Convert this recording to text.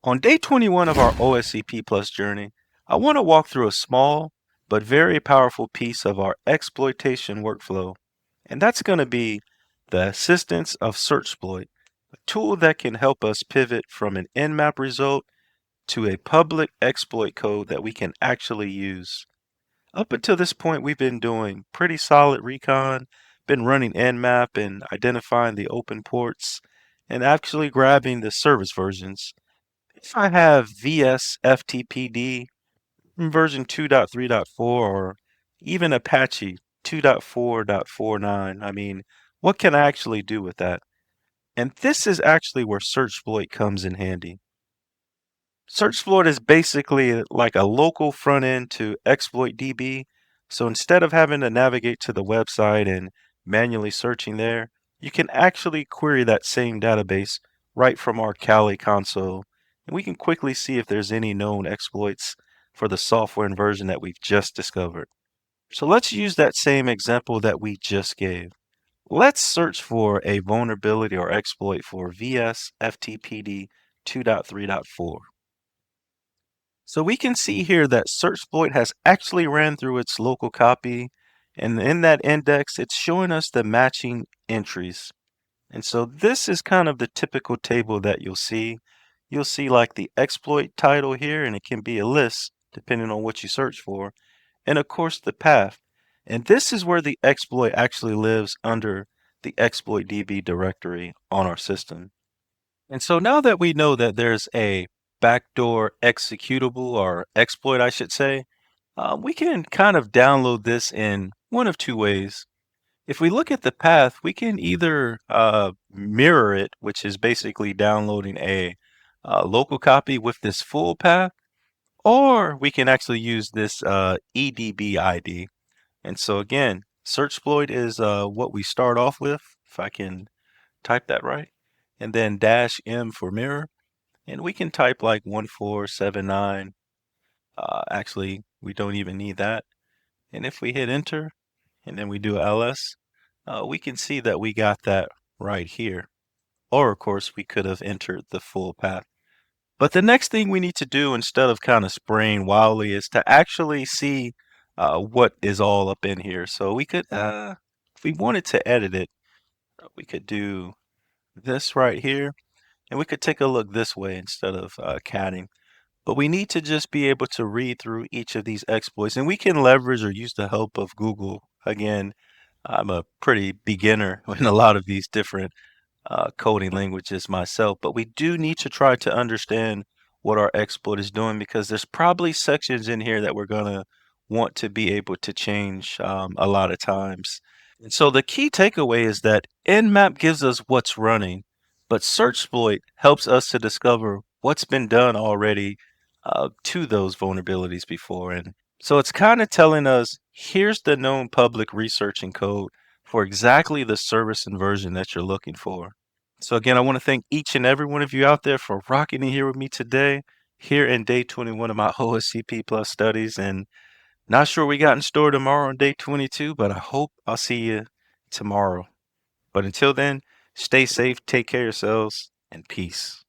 On day 21 of our OSCP Plus journey, I want to walk through a small but very powerful piece of our exploitation workflow, and that's going to be the assistance of Searchsploit, a tool that can help us pivot from an Nmap result to a public exploit code that we can actually use. Up until this point, we've been doing pretty solid recon, been running Nmap and identifying the open ports, and actually grabbing the service versions. If I have VS FTPD version 2.3.4 or even Apache 2.4.49, I mean, what can I actually do with that? And this is actually where Searchsploit comes in handy. Searchsploit is basically like a local front end to exploitDB. So instead of having to navigate to the website and manually searching there, you can actually query that same database right from our Kali console. And we can quickly see if there's any known exploits for the software and version that we've just discovered. So let's use that same example that we just gave. Let's search for a vulnerability or exploit for VS FTPD 2.3.4. So we can see here that Searchsploit has actually ran through its local copy, and in that index, it's showing us the matching entries. And so this is kind of the typical table that you'll see. You'll see like the exploit title here, and it can be a list depending on what you search for, and of course the path. And this is where the exploit actually lives under the exploit DB directory on our system. And so now that we know that there's a backdoor executable or exploit, I should say, we can kind of download this in one of two ways. If we look at the path, we can either mirror it, which is basically downloading a local copy with this full path, or we can actually use this EDB ID. And so again, Searchsploit is what we start off with, if I can type that right, and then -M for mirror. And we can type like 1479. Actually, we don't even need that. And if we hit enter and then we do ls, we can see that we got that right here. Or of course, we could have entered the full path. But the next thing we need to do instead of kind of spraying wildly is to actually see what is all up in here. So we could, if we wanted to edit it, we could do this right here. And we could take a look this way instead of catting. But we need to just be able to read through each of these exploits, and we can leverage or use the help of Google. Again, I'm a pretty beginner in a lot of these different coding languages myself, but we do need to try to understand what our exploit is doing because there's probably sections in here that we're going to want to be able to change a lot of times. And so the key takeaway is that Nmap gives us what's running, but Searchsploit helps us to discover what's been done already to those vulnerabilities before. And so it's kind of telling us, here's the known public research and code for exactly the service and version that you're looking for. So again, I want to thank each and every one of you out there for rocking in here with me today, here in day 21 of my OSCP Plus studies. And not sure we got in store tomorrow on day 22, but I hope I'll see you tomorrow. But until then, stay safe, take care of yourselves, and peace.